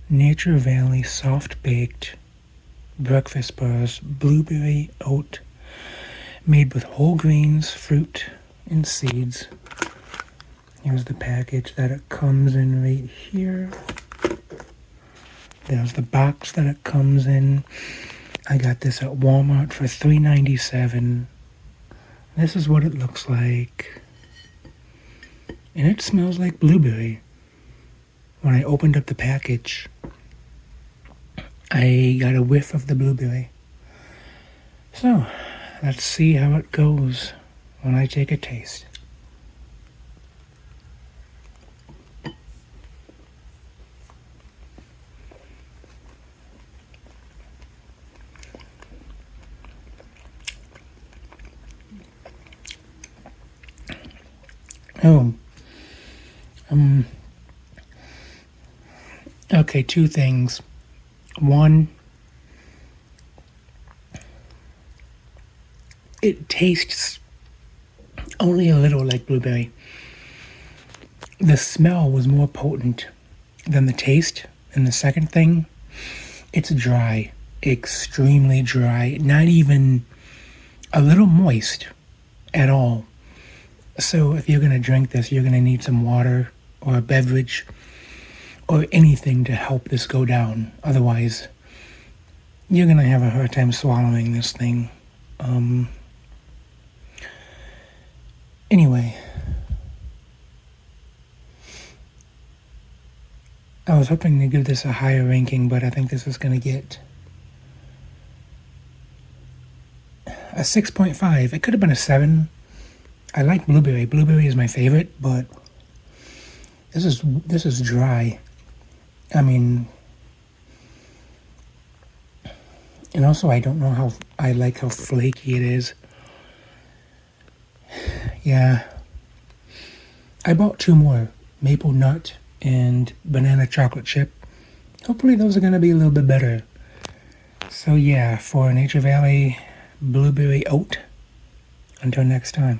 Nature Valley Soft Baked Breakfast Bars, Blueberry Oat, made with whole grains, fruit, and seeds. Here's the package that it comes in right here. There's the box that it comes in. I got this at Walmart for $3.97. This is what it looks like. And it smells like blueberry. When I opened up the package, I got a whiff of the blueberry. So, let's see how it goes when I take a taste. Oh, okay, two things. One, it tastes only a little like blueberry. The smell was more potent than the taste. And the second thing, it's dry, extremely dry, not even a little moist at all. So if you're going to drink this, you're going to need some water or a beverage or anything to help this go down. Otherwise, you're going to have a hard time swallowing this thing. Anyway, I was hoping to give this a higher ranking, but I think this is going to get a 6.5. It could have been a 7. I like blueberry. Blueberry is my favorite, but this is dry. I mean, and also I don't know how I like how flaky it is. Yeah. I bought 2 more, maple nut and banana chocolate chip. Hopefully those are going to be a little bit better. So yeah, for Nature Valley Blueberry Oat, until next time.